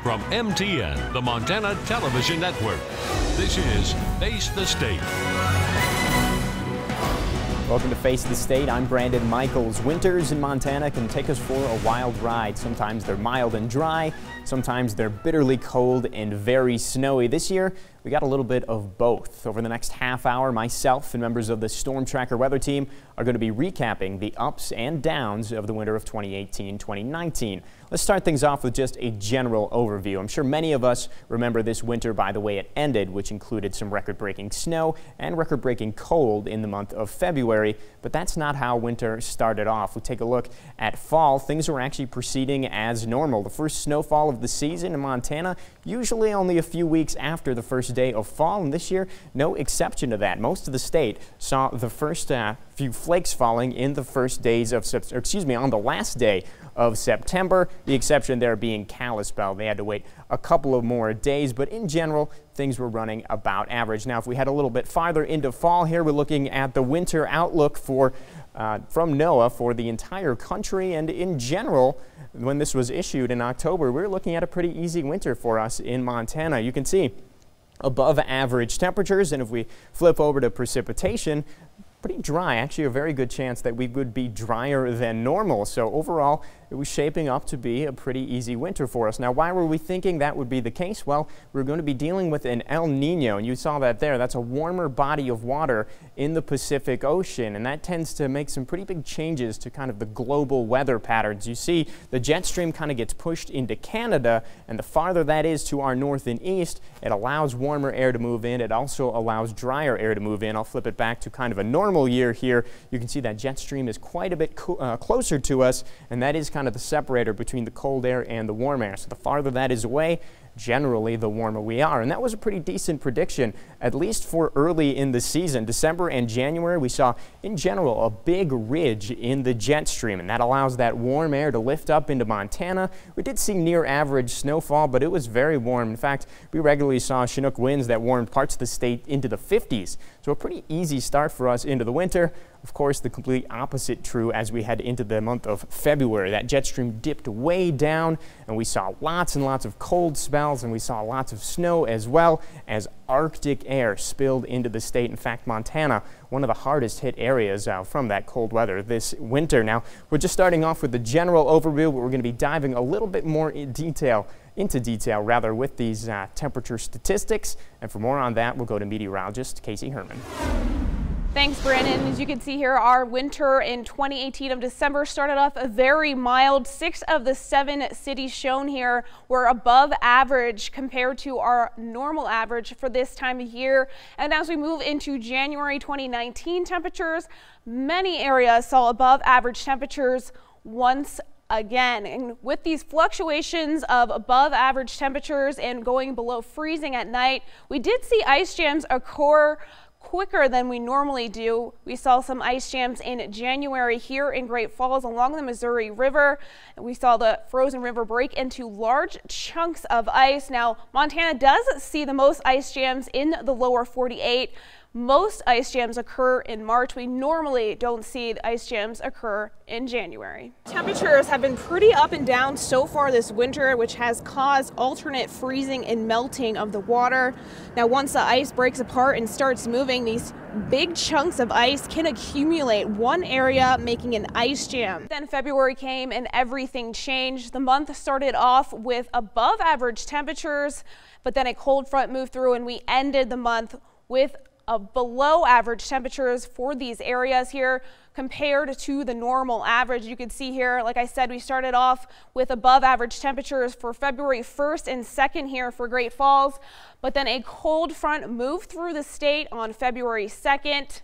From MTN, the Montana Television Network, this is Face the State. Welcome to Face the State. I'm Brandon Michaels. Winters in Montana can take us for a wild ride. Sometimes they're mild and dry. Sometimes they're bitterly cold and very snowy. This year, we got a little bit of both. Over the next half hour, myself and members of the STORMTracker weather team are going to be recapping the ups and downs of the winter of 2018-2019. Let's start things off with just a general overview. I'm sure many of us remember this winter by the way it ended, which included some record-breaking snow and record-breaking cold in the month of February, but that's not how winter started off. We take a look at fall. Things were actually proceeding as normal. The first snowfall of the season in Montana, usually only a few weeks after the first day of fall, and this year, no exception to that. Most of the state saw the first few flakes falling in the first days of, on the last day of September. The exception there being Kalispell. They had to wait a couple of more days, but in general, things were running about average. Now, if we head a little bit farther into fall here, we're looking at the winter outlook for from NOAA for the entire country, and in general, when this was issued in October, we were looking at a pretty easy winter for us in Montana. You can see above average temperatures, and if we flip over to precipitation, pretty dry. Actually, a very good chance that we would be drier than normal. So overall, it was shaping up to be a pretty easy winter for us. Now, why were we thinking that would be the case? Well, we're going to be dealing with an El Nino, and you saw that there. That's a warmer body of water in the Pacific Ocean, and that tends to make some pretty big changes to kind of the global weather patterns. You see, the jet stream kind of gets pushed into Canada, and the farther that is to our north and east, it allows warmer air to move in. It also allows drier air to move in. I'll flip it back to kind of a normal year here. You can see that jet stream is quite a bit closer to us, and that is kind of the separator between the cold air and the warm air. So the farther that is away, generally the warmer we are. And that was a pretty decent prediction, at least for early in the season. December and January, we saw in general a big ridge in the jet stream, and that allows that warm air to lift up into Montana. We did see near average snowfall, but it was very warm. In fact, we regularly saw Chinook winds that warmed parts of the state into the 50s. So a pretty easy start for us into the winter. Of course, the complete opposite true as we head into the month of February. That jet stream dipped way down, and we saw lots and lots of cold spells, and we saw lots of snow as well as Arctic air spilled into the state. In fact, Montana, one of the hardest hit areas from that cold weather this winter. Now, we're just starting off with the general overview, but we're going to be diving a little bit more into detail with these temperature statistics. And for more on that, we'll go to meteorologist Casey Herman. Thanks, Brandon. As you can see here, our winter in 2018 of December started off very mild. 6 of the 7 cities shown here were above average compared to our normal average for this time of year. And as we move into January 2019 temperatures, many areas saw above average temperatures once again. And with these fluctuations of above average temperatures and going below freezing at night, we did see ice jams occur quicker than we normally do. We saw some ice jams in January here in Great Falls along the Missouri River. We saw the frozen river break into large chunks of ice. Now, Montana does see the most ice jams in the lower 48. Most ice jams occur in March. We normally don't see the ice jams occur in January. Temperatures have been pretty up and down so far this winter, which has caused alternate freezing and melting of the water. Now, once the ice breaks apart and starts moving, these big chunks of ice can accumulate one area, making an ice jam. Then February came and everything changed. The month started off with above average temperatures, but then a cold front moved through and we ended the month with below average temperatures for these areas here compared to the normal average. You can see here, like I said, we started off with above average temperatures for February 1st and 2nd here for Great Falls, but then a cold front moved through the state on February 2nd.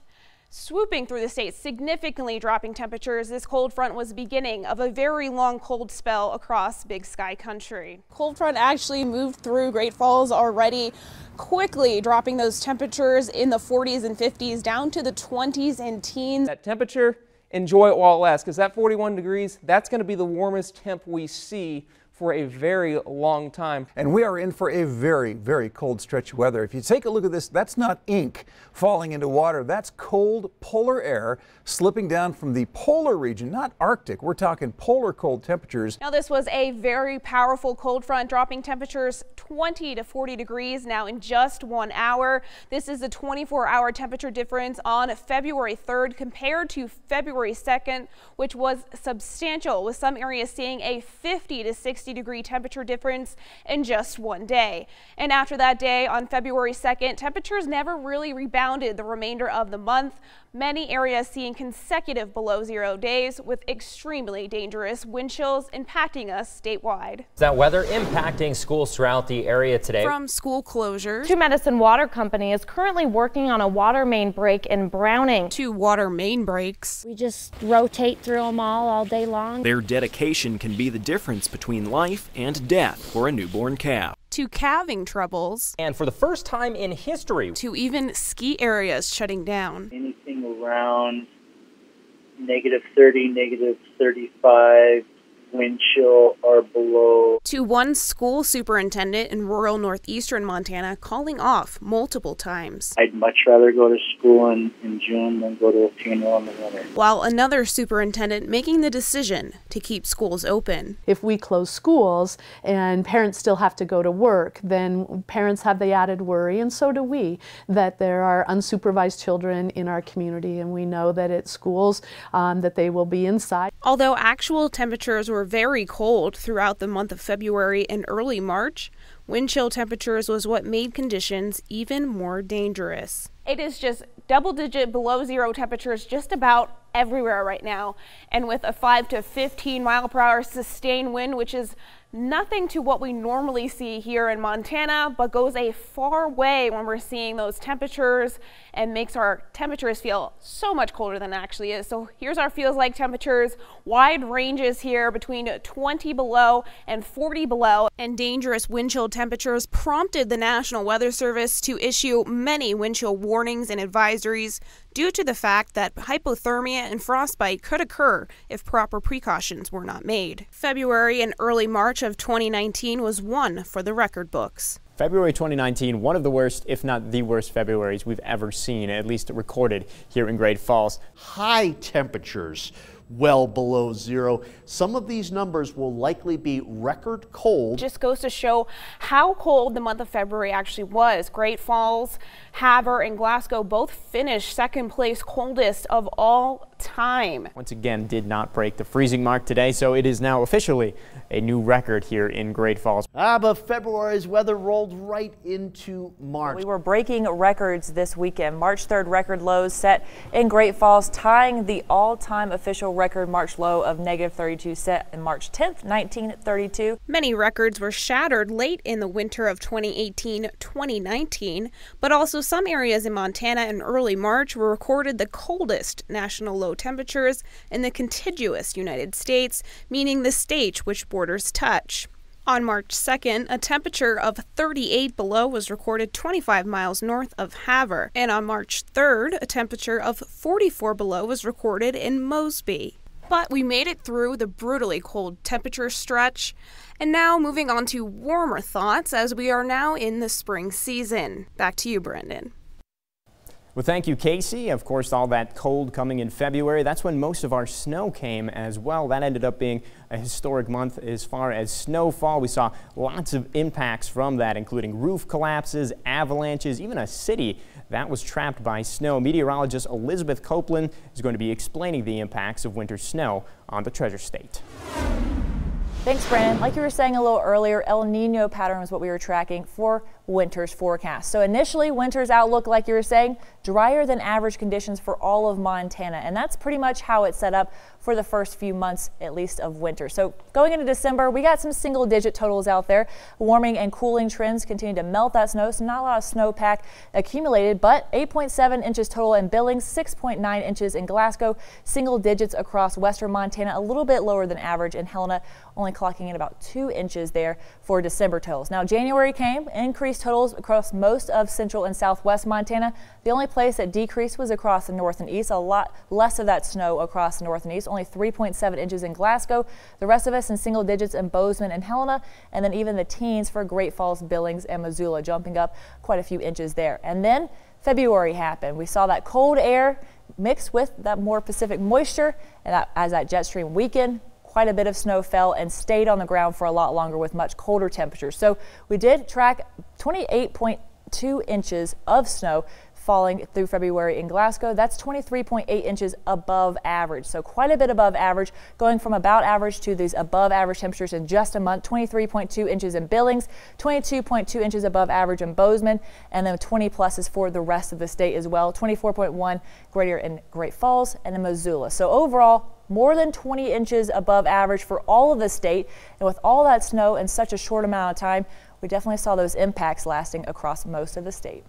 Swooping through the state, significantly dropping temperatures. This cold front was the beginning of a very long cold spell across Big Sky Country. Cold front actually moved through Great Falls already, quickly dropping those temperatures in the 40s and 50s down to the 20s and teens. That temperature, enjoy it while it lasts, because that 41 degrees, that's going to be the warmest temp we see for a very long time. And we are in for a very, very cold stretch of weather. If you take a look at this, that's not ink falling into water. That's cold polar air slipping down from the polar region, not Arctic. We're talking polar cold temperatures. Now, this was a very powerful cold front, dropping temperatures 20 to 40 degrees now in just 1 hour. This is a 24-hour temperature difference on February 3rd compared to February 2nd, which was substantial, with some areas seeing a 50 to 60 degree temperature difference in just one day. And after that day on February 2nd, temperatures never really rebounded the remainder of the month. Many areas seeing consecutive below zero days with extremely dangerous wind chills impacting us statewide. That weather impacting schools throughout the area today. From school closures to Medicine Water Company is currently working on a water main break in Browning. To water main breaks. We just rotate through them all day long. Their dedication can be the difference between life and death for a newborn calf. To calving troubles. And for the first time in history. To even ski areas shutting down. Anything around -30, -35 wind chill or below. To one school superintendent in rural northeastern Montana calling off multiple times. I'd much rather go to school in June than go to a funeral in the winter. While another superintendent making the decision to keep schools open. If we close schools and parents still have to go to work, then parents have the added worry, and so do we, that there are unsupervised children in our community, and we know that at schools that they will be inside. Although actual temperatures were very cold throughout the month of February and early March, wind chill temperatures was what made conditions even more dangerous. It is just double-digit below zero temperatures just about everywhere right now, and with a 5 to 15 mile per hour sustained wind, which is nothing to what we normally see here in Montana, but goes a far way when we're seeing those temperatures and makes our temperatures feel so much colder than it actually is. So here's our feels like temperatures, wide ranges here between 20 below and 40 below, and dangerous wind chill temperatures prompted the National Weather Service to issue many wind chill warnings and advisories due to the fact that hypothermia and frostbite could occur if proper precautions were not made. February and early March of 2019 was one for the record books. February 2019, one of the worst, if not the worst Februaries we've ever seen, at least recorded here in Great Falls. High temperatures, well below zero. Some of these numbers will likely be record cold. Just goes to show how cold the month of February actually was. Great Falls, Havre, and Glasgow both finished second place coldest of all time. Once again, did not break the freezing mark today, so it is now officially a new record here in Great Falls. But February's weather rolled right into March. We were breaking records this weekend. March 3rd record lows set in Great Falls, tying the all-time official record March low of -32 set in March 10th, 1932. Many records were shattered late in the winter of 2018-2019, but also some areas in Montana in early March were recorded the coldest national low temperatures in the contiguous United States, meaning the state which borders touch. On March 2nd, a temperature of 38 below was recorded 25 miles north of Havre, and on March 3rd, a temperature of 44 below was recorded in Mosby. But we made it through the brutally cold temperature stretch, and now moving on to warmer thoughts as we are now in the spring season. Back to you, Brendan. Well, thank you, Casey. Of course, all that cold coming in February, that's when most of our snow came as well. That ended up being a historic month as far as snowfall. We saw lots of impacts from that, including roof collapses, avalanches, even a city that was trapped by snow. Meteorologist Elizabeth Copeland is going to be explaining the impacts of winter snow on the Treasure State. Thanks, Brandon. Like you were saying a little earlier, El Nino pattern was what we were tracking for winter's forecast. So initially, winter's outlook, like you were saying, drier than average conditions for all of Montana. And that's pretty much how it's set up for the first few months, at least, of winter. So going into December, we got some single-digit totals out there. Warming and cooling trends continue to melt that snow, so not a lot of snowpack accumulated, but 8.7 inches total in Billings, 6.9 inches in Glasgow, single digits across western Montana, a little bit lower than average in Helena only clocking in about 2 inches there for December totals. Now January came, increased totals across most of central and southwest Montana. The only place that decreased was across the north and east. A lot less of that snow across the north and east, only 3.7 inches in Glasgow. The rest of us in single digits in Bozeman and Helena, and then even the teens for Great Falls, Billings, and Missoula, jumping up quite a few inches there. And then February happened. We saw that cold air mixed with that more Pacific moisture, and as that jet stream weakened, quite a bit of snow fell and stayed on the ground for a lot longer with much colder temperatures. So we did track 28.2 inches of snow falling through February in Glasgow. That's 23.8 inches above average. So quite a bit above average, going from about average to these above average temperatures in just a month. 23.2 inches in Billings, 22.2 inches above average in Bozeman, and then 20 pluses for the rest of the state as well. 24.1 greater in Great Falls and in Missoula. So overall, more than 20 inches above average for all of the state. And with all that snow in such a short amount of time, we definitely saw those impacts lasting across most of the state.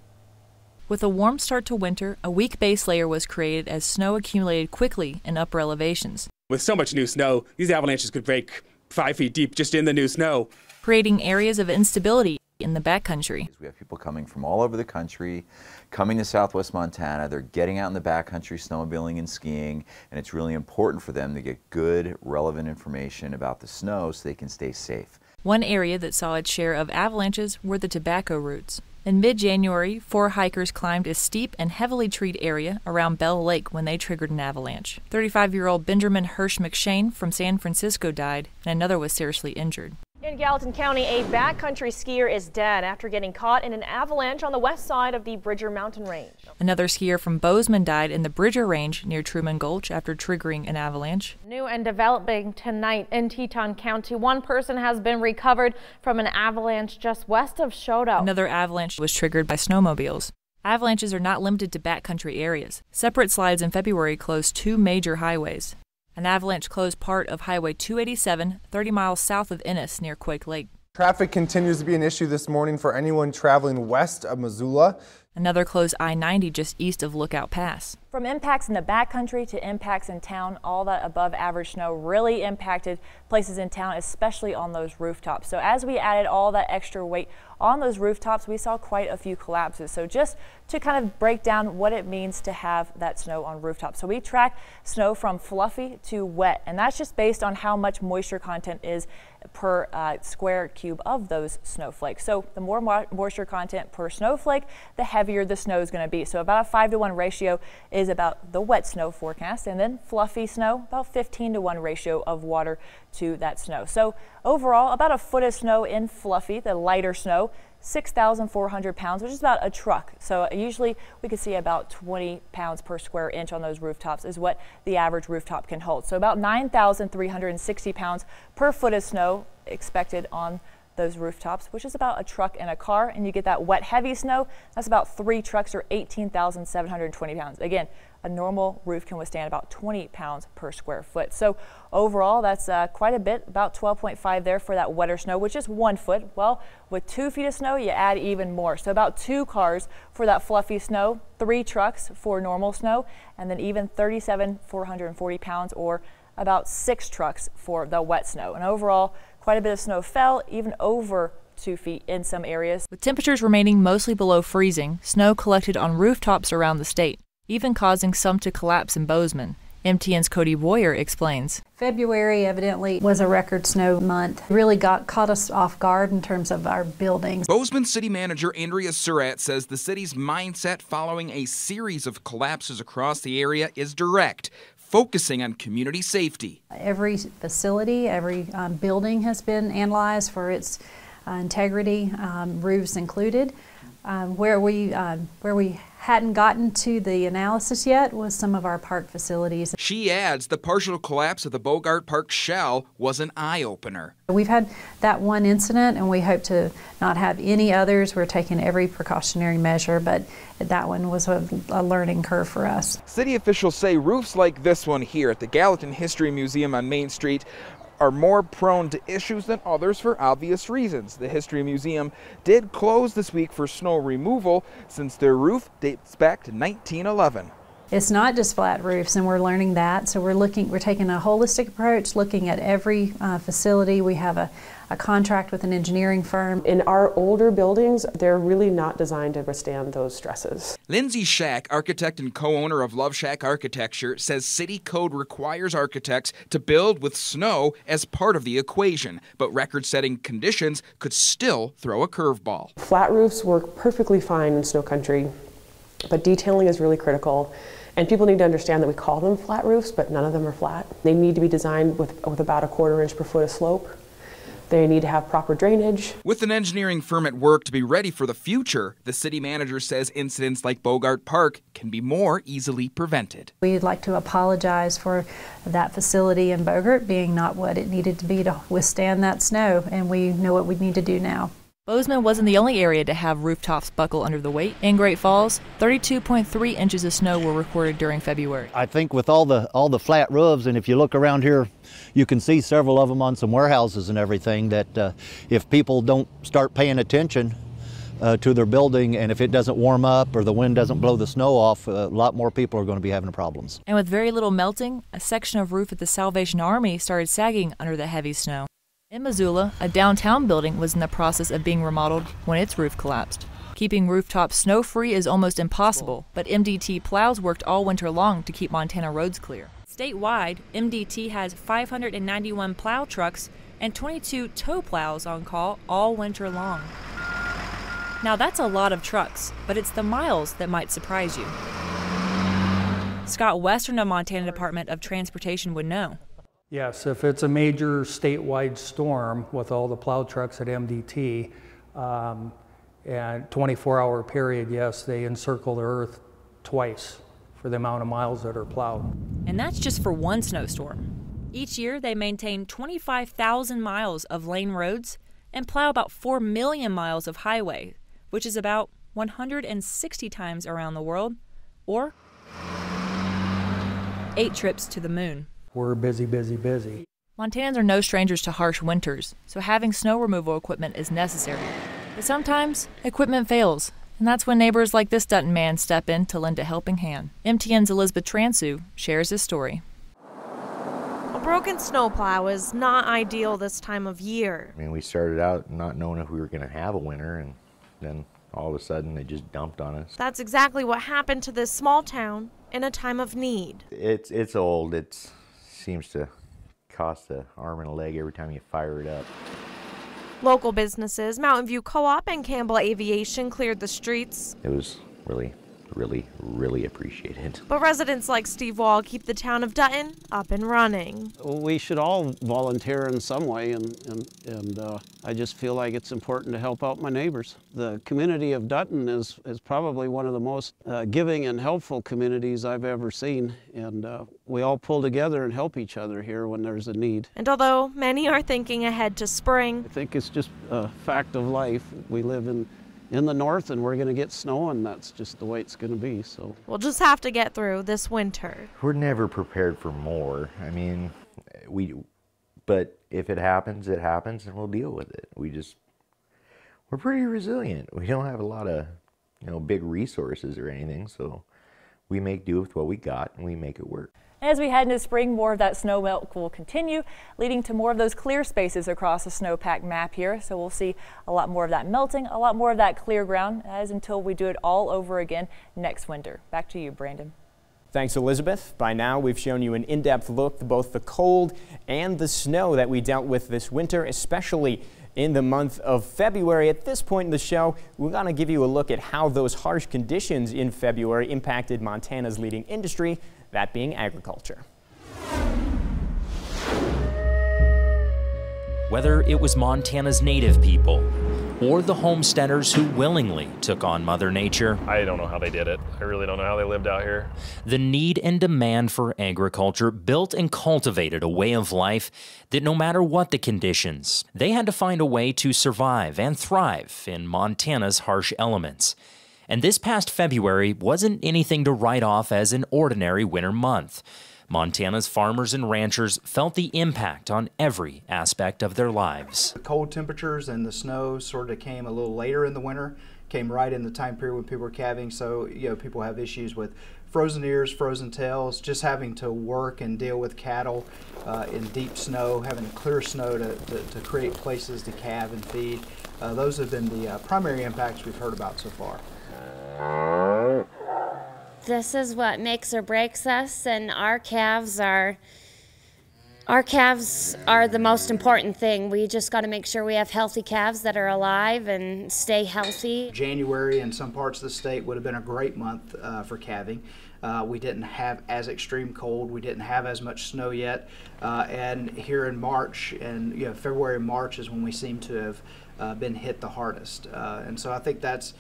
With a warm start to winter, a weak base layer was created as snow accumulated quickly in upper elevations. With so much new snow, these avalanches could break 5 feet deep just in the new snow, creating areas of instability in the backcountry. We have people coming from all over the country, coming to southwest Montana. They're getting out in the backcountry snowmobiling and skiing, and it's really important for them to get good, relevant information about the snow so they can stay safe. One area that saw its share of avalanches were the tobacco roots. In mid-January, 4 hikers climbed a steep and heavily treed area around Bell Lake when they triggered an avalanche. 35-year-old Benjamin Hirsch McShane from San Francisco died, and another was seriously injured. In Gallatin County, a backcountry skier is dead after getting caught in an avalanche on the west side of the Bridger Mountain Range. Another skier from Bozeman died in the Bridger Range near Truman Gulch after triggering an avalanche. New and developing tonight in Teton County, one person has been recovered from an avalanche just west of Shodo. Another avalanche was triggered by snowmobiles. Avalanches are not limited to backcountry areas. Separate slides in February closed 2 major highways. An avalanche closed part of Highway 287, 30 miles south of Ennis near Quake Lake. Traffic continues to be an issue this morning for anyone traveling west of Missoula. Another closed I-90 just east of Lookout Pass. From impacts in the backcountry to impacts in town, all that above average snow really impacted places in town, especially on those rooftops. So as we added all that extra weight on those rooftops, we saw quite a few collapses. So just to kind of break down what it means to have that snow on rooftops. So we track snow from fluffy to wet, and that's just based on how much moisture content is per square cube of those snowflakes. So the more moisture content per snowflake, the heavier the snow is going to be. So about a 5-to-1 ratio is about the wet snow forecast, and then fluffy snow, about 15-to-1 ratio of water to that snow. So overall, about a foot of snow in fluffy, the lighter snow, 6,400 pounds, which is about a truck. So usually we could see about 20 pounds per square inch on those rooftops is what the average rooftop can hold. So about 9,360 pounds per foot of snow expected on those rooftops, which is about a truck and a car. And you get that wet heavy snow, that's about 3 trucks or 18,720 pounds. Again, a normal roof can withstand about 20 pounds per square foot. So overall, that's quite a bit, about 12.5 there for that wetter snow, which is 1 foot. Well, with 2 feet of snow, you add even more. So about 2 cars for that fluffy snow, 3 trucks for normal snow, and then even 37,440 pounds or about 6 trucks for the wet snow. And overall, quite a bit of snow fell, even over 2 feet in some areas. With temperatures remaining mostly below freezing, snow collected on rooftops around the state, even causing some to collapse in Bozeman. MTN's Cody Boyer explains. February evidently was a record snow month. Really caught us off guard in terms of our buildings. Bozeman City Manager Andrea Surratt says the city's mindset following a series of collapses across the area is direct, focusing on community safety. Every facility, every building has been analyzed for its integrity, roofs included. Where we hadn't gotten to the analysis yet was some of our park facilities. She adds the partial collapse of the Bogart Park shell was an eye-opener. We've had that one incident and we hope to not have any others. We're taking every precautionary measure, but that one was a learning curve for us. City officials say roofs like this one here at the Gallatin History Museum on Main Street are more prone to issues than others for obvious reasons. The History Museum did close this week for snow removal since their roof dates back to 1911. It's not just flat roofs, and we're learning that. So we're taking a holistic approach, looking at every facility. We have a contract with an engineering firm. In our older buildings, they're really not designed to withstand those stresses. Lindsay Shack, architect and co-owner of Love Shack Architecture, says city code requires architects to build with snow as part of the equation, but record-setting conditions could still throw a curveball. Flat roofs work perfectly fine in snow country, but detailing is really critical. And people need to understand that we call them flat roofs, but none of them are flat. They need to be designed with about a 1/4 inch per foot of slope. They need to have proper drainage. With an engineering firm at work to be ready for the future, the city manager says incidents like Bogart Park can be more easily prevented. We'd like to apologize for that facility in Bogart being not what it needed to be to withstand that snow, and we know what we need to do now. Bozeman wasn't the only area to have rooftops buckle under the weight. In Great Falls, 32.3 inches of snow were recorded during February. I think with all the flat roofs, and if you look around here, you can see several of them on some warehouses and everything, that if people don't start paying attention to their building, and if it doesn't warm up or the wind doesn't blow the snow off, a lot more people are going to be having problems. And with very little melting, a section of roof at the Salvation Army started sagging under the heavy snow. In Missoula, a downtown building was in the process of being remodeled when its roof collapsed. Keeping rooftops snow-free is almost impossible, but MDT plows worked all winter long to keep Montana roads clear. Statewide, MDT has 591 plow trucks and 22 tow plows on call all winter long. Now that's a lot of trucks, but it's the miles that might surprise you. Scott Western of Montana Department of Transportation would know. Yes, if it's a major statewide storm with all the plow trucks at MDT, and 24-hour period, yes, they encircle the earth twice for the amount of miles that are plowed. And that's just for one snowstorm. Each year, they maintain 25,000 miles of lane roads and plow about 4 million miles of highway, which is about 160 times around the world, or 8 trips to the moon. We're busy, busy, busy. Montanans are no strangers to harsh winters, so having snow removal equipment is necessary. But sometimes, equipment fails, and that's when neighbors like this Dutton man step in to lend a helping hand. MTN's Elizabeth Transu shares his story. A broken snowplow is not ideal this time of year. I mean, we started out not knowing if we were going to have a winter, and then all of a sudden they just dumped on us. That's exactly what happened to this small town in a time of need. It's old. It seems to cost an arm and a leg every time you fire it up. Local businesses, Mountain View Co-op and Campbell Aviation cleared the streets. It was really appreciated. But residents like Steve Wall keep the town of Dutton up and running. We should all volunteer in some way, and I just feel like it's important to help out my neighbors. The community of Dutton is probably one of the most giving and helpful communities I've ever seen, and we all pull together and help each other here when there's a need. And although many are thinking ahead to spring, I think it's just a fact of life. We live in the north, and we're going to get snow, and that's just the way it's going to be. So we'll just have to get through this winter. We're never prepared for more. I mean, but if it happens, and we'll deal with it. We're pretty resilient. We don't have a lot of, big resources or anything, so we make do with what we got, and we make it work. As we head into spring, more of that snow melt will continue, leading to more of those clear spaces across the snowpack map here. So we'll see a lot more of that melting, a lot more of that clear ground, as until we do it all over again next winter. Back to you, Brandon. Thanks, Elizabeth. By now, we've shown you an in-depth look at both the cold and the snow that we dealt with this winter, especially in the month of February. At this point in the show, we're going to give you a look at how those harsh conditions in February impacted Montana's leading industry, that being agriculture. Whether it was Montana's native people or the homesteaders who willingly took on Mother Nature, I don't know how they did it. I really don't know how they lived out here. The need and demand for agriculture built and cultivated a way of life that no matter what the conditions, they had to find a way to survive and thrive in Montana's harsh elements. And this past February wasn't anything to write off as an ordinary winter month. Montana's farmers and ranchers felt the impact on every aspect of their lives. The cold temperatures and the snow sort of came a little later in the winter, came right in the time period when people were calving, so people have issues with frozen ears, frozen tails, just having to work and deal with cattle in deep snow, having to clear snow to create places to calve and feed. Those have been the primary impacts we've heard about so far. This is what makes or breaks us, and our calves are the most important thing. We just got to make sure we have healthy calves that are alive and stay healthy. January in some parts of the state would have been a great month for calving. We didn't have as extreme cold. We didn't have as much snow yet. And here in March, and February and March is when we seem to have been hit the hardest. And so I think that's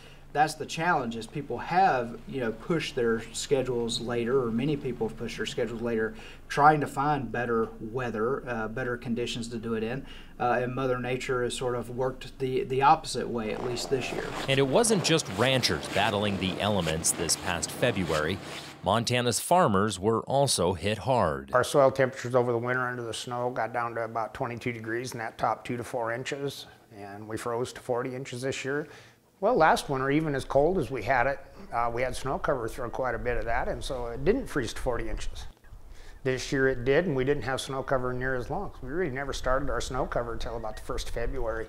the challenge, is people have pushed their schedules later, or many people have pushed their schedules later, trying to find better weather, better conditions to do it in. And Mother Nature has sort of worked the opposite way, at least this year. And it wasn't just ranchers battling the elements this past February. Montana's farmers were also hit hard. Our soil temperatures over the winter under the snow got down to about 22 degrees in that top 2 to 4 inches, and we froze to 40 inches this year. Well, last winter, even as cold as we had it, we had snow cover through quite a bit of that, and so it didn't freeze to 40 inches. This year it did, and we didn't have snow cover near as long. We really never started our snow cover until about the 1st of February.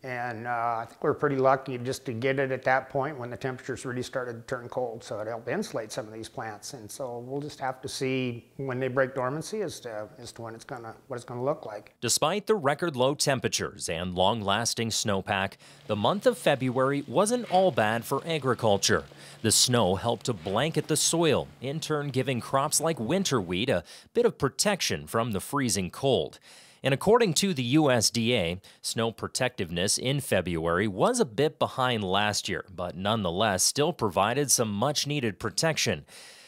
And I think we're pretty lucky just to get it at that point when the temperatures really started to turn cold, so it helped insulate some of these plants. And so we'll just have to see when they break dormancy as to what it's gonna look like. Despite the record low temperatures and long-lasting snowpack, the month of February wasn't all bad for agriculture. The snow helped to blanket the soil, in turn giving crops like winter wheat a bit of protection from the freezing cold. And according to the USDA, snow protectiveness in February was a bit behind last year, but nonetheless still provided some much-needed protection.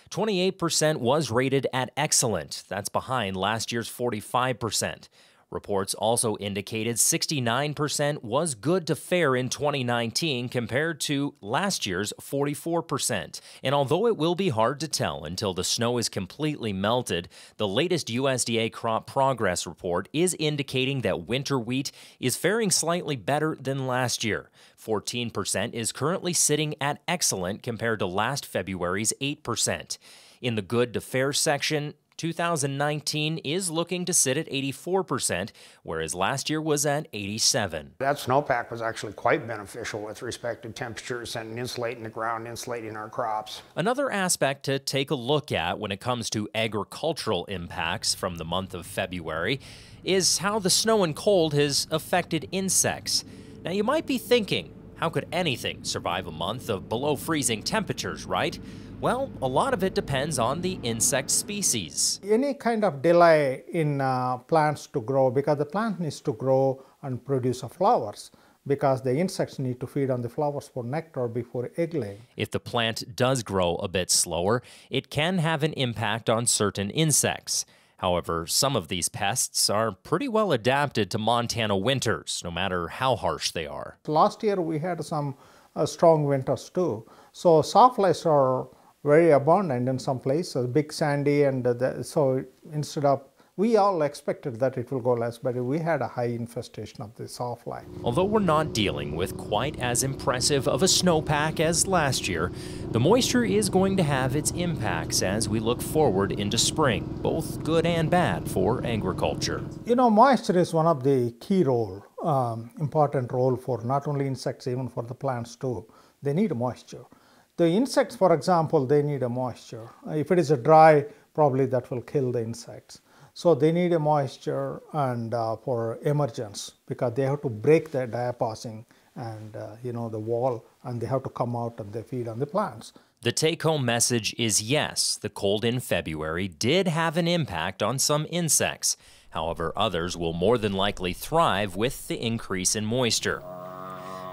28% was rated at excellent. That's behind last year's 45%. Reports also indicated 69% was good to fair in 2019 compared to last year's 44%. And although it will be hard to tell until the snow is completely melted, the latest USDA crop progress report is indicating that winter wheat is faring slightly better than last year. 14% is currently sitting at excellent compared to last February's 8%. In the good to fair section, 2019 is looking to sit at 84%, whereas last year was at 87%. That snowpack was actually quite beneficial with respect to temperatures and insulating the ground, insulating our crops. Another aspect to take a look at when it comes to agricultural impacts from the month of February is how the snow and cold has affected insects. Now you might be thinking, how could anything survive a month of below freezing temperatures, right? Well, a lot of it depends on the insect species. Any kind of delay in plants to grow, because the plant needs to grow and produce flowers, because the insects need to feed on the flowers for nectar before egg laying. If the plant does grow a bit slower, it can have an impact on certain insects. However, some of these pests are pretty well adapted to Montana winters, no matter how harsh they are. Last year we had some strong winters too. So sawflies are very abundant in some places, big sandy, and so instead of, we all expected that it will go less, but we had a high infestation of the sawfly. Although we're not dealing with quite as impressive of a snowpack as last year, the moisture is going to have its impacts as we look forward into spring, both good and bad for agriculture. Moisture is one of the key important role for not only insects, even for the plants too. They need moisture. The insects, for example, they need a moisture. If it is a dry, probably that will kill the insects. So they need a moisture and for emergence, because they have to break their diaposing and the wall, and they have to come out and they feed on the plants. The take-home message is yes, the cold in February did have an impact on some insects. However, others will more than likely thrive with the increase in moisture.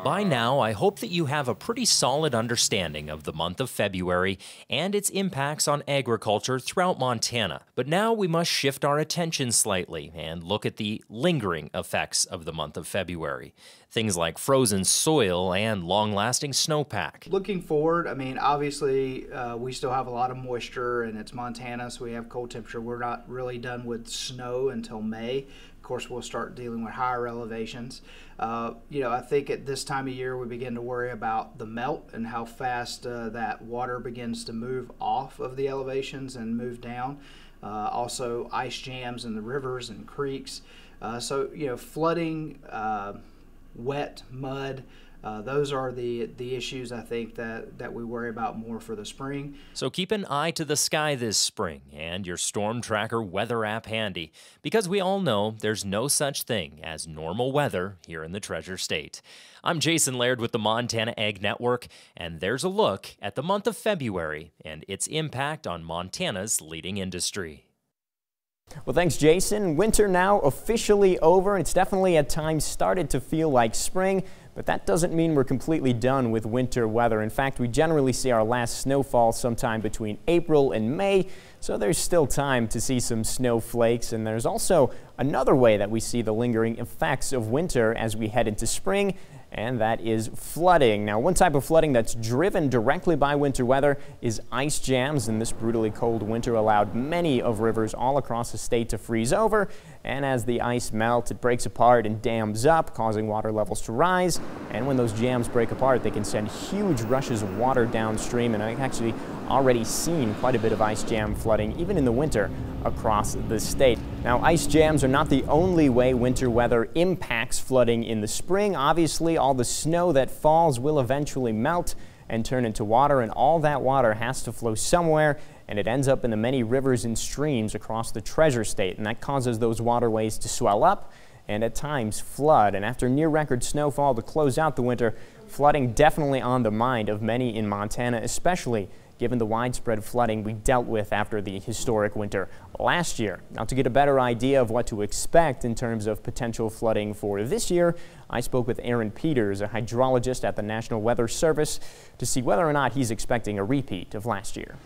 By now, I hope that you have a pretty solid understanding of the month of February and its impacts on agriculture throughout Montana. But now we must shift our attention slightly and look at the lingering effects of the month of February. Things like frozen soil and long-lasting snowpack. Looking forward, I mean, obviously we still have a lot of moisture and it's Montana, so we have cold temperature. We're not really done with snow until May. Of course, we'll start dealing with higher elevations. You know, I think at this time of year we begin to worry about the melt and how fast that water begins to move off of the elevations and move down. Also ice jams in the rivers and creeks. So, you know, flooding, wet, mud, those are the issues I think that we worry about more for the spring. So keep an eye to the sky this spring and your STORMTracker weather app handy, because we all know there's no such thing as normal weather here in the Treasure State. I'm Jason Laird with the Montana Ag Network, and there's a look at the month of February and its impact on Montana's leading industry. Well, thanks, Jason. Winter now officially over, and it's definitely at times started to feel like spring, but that doesn't mean we're completely done with winter weather. In fact, we generally see our last snowfall sometime between April and May, so there's still time to see some snowflakes. And there's also another way that we see the lingering effects of winter as we head into spring, and that is flooding. Now, one type of flooding that's driven directly by winter weather is ice jams, and this brutally cold winter allowed many of rivers all across the state to freeze over, and as the ice melts, it breaks apart and dams up, causing water levels to rise. And when those jams break apart, they can send huge rushes of water downstream, and I've actually already seen quite a bit of ice jam flooding, even in the winter, across the state. Now, ice jams are not the only way winter weather impacts flooding in the spring. Obviously, all the snow that falls will eventually melt and turn into water, and all that water has to flow somewhere, and it ends up in the many rivers and streams across the Treasure State, and that causes those waterways to swell up and at times flood. And after near-record snowfall to close out the winter, flooding definitely on the mind of many in Montana, especially given the widespread flooding we dealt with after the historic winter last year. Now, to get a better idea of what to expect in terms of potential flooding for this year, I spoke with Aaron Peters, a hydrologist at the National Weather Service, to see whether or not he's expecting a repeat of last year.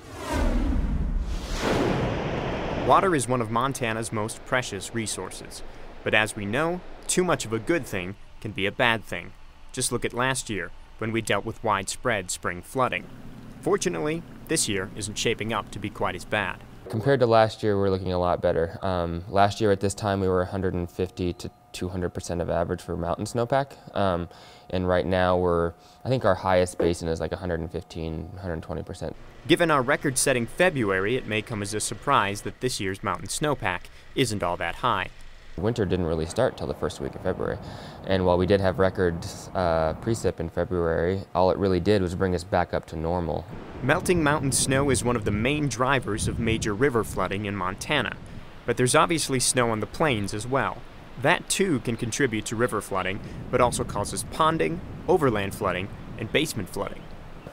Water is one of Montana's most precious resources, but as we know, too much of a good thing can be a bad thing. Just look at last year, when we dealt with widespread spring flooding. Fortunately, this year isn't shaping up to be quite as bad. Compared to last year, we're looking a lot better. Last year at this time, we were 150 to 200% of average for mountain snowpack. And right now, I think our highest basin is like 115, 120%. Given our record-setting February, it may come as a surprise that this year's mountain snowpack isn't all that high. Winter didn't really start till the first week of February. And while we did have record precip in February, all it really did was bring us back up to normal. Melting mountain snow is one of the main drivers of major river flooding in Montana. But there's obviously snow on the plains as well. That too can contribute to river flooding, but also causes ponding, overland flooding, and basement flooding.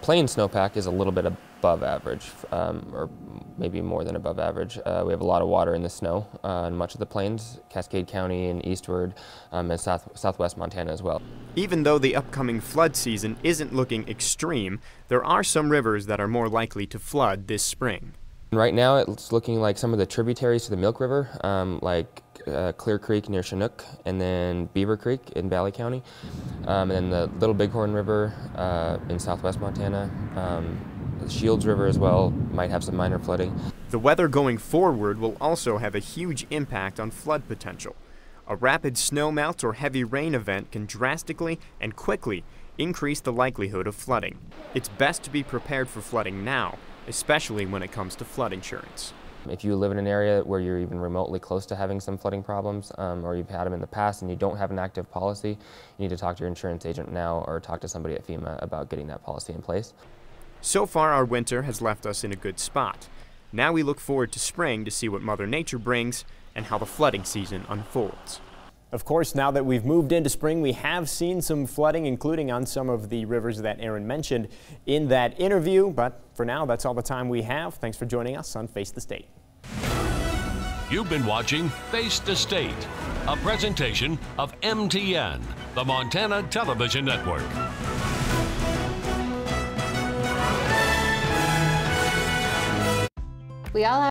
Plain snowpack is a little bit above average, or maybe more than above average. We have a lot of water in the snow in much of the plains, Cascade County and eastward, and southwest Montana as well. Even though the upcoming flood season isn't looking extreme, there are some rivers that are more likely to flood this spring. Right now it's looking like some of the tributaries to the Milk River, like Clear Creek near Chinook, and then Beaver Creek in Valley County, and then the Little Bighorn River in southwest Montana. The Shields River as well might have some minor flooding. The weather going forward will also have a huge impact on flood potential. A rapid snowmelt or heavy rain event can drastically and quickly increase the likelihood of flooding. It's best to be prepared for flooding now, especially when it comes to flood insurance. If you live in an area where you're even remotely close to having some flooding problems, or you've had them in the past and you don't have an active policy, you need to talk to your insurance agent now or talk to somebody at FEMA about getting that policy in place. So far, our winter has left us in a good spot. Now we look forward to spring to see what Mother Nature brings and how the flooding season unfolds. Of course, now that we've moved into spring, we have seen some flooding, including on some of the rivers that Aaron mentioned in that interview. But for now, that's all the time we have. Thanks for joining us on Face the State. You've been watching Face the State, a presentation of MTN. the Montana Television Network. We all have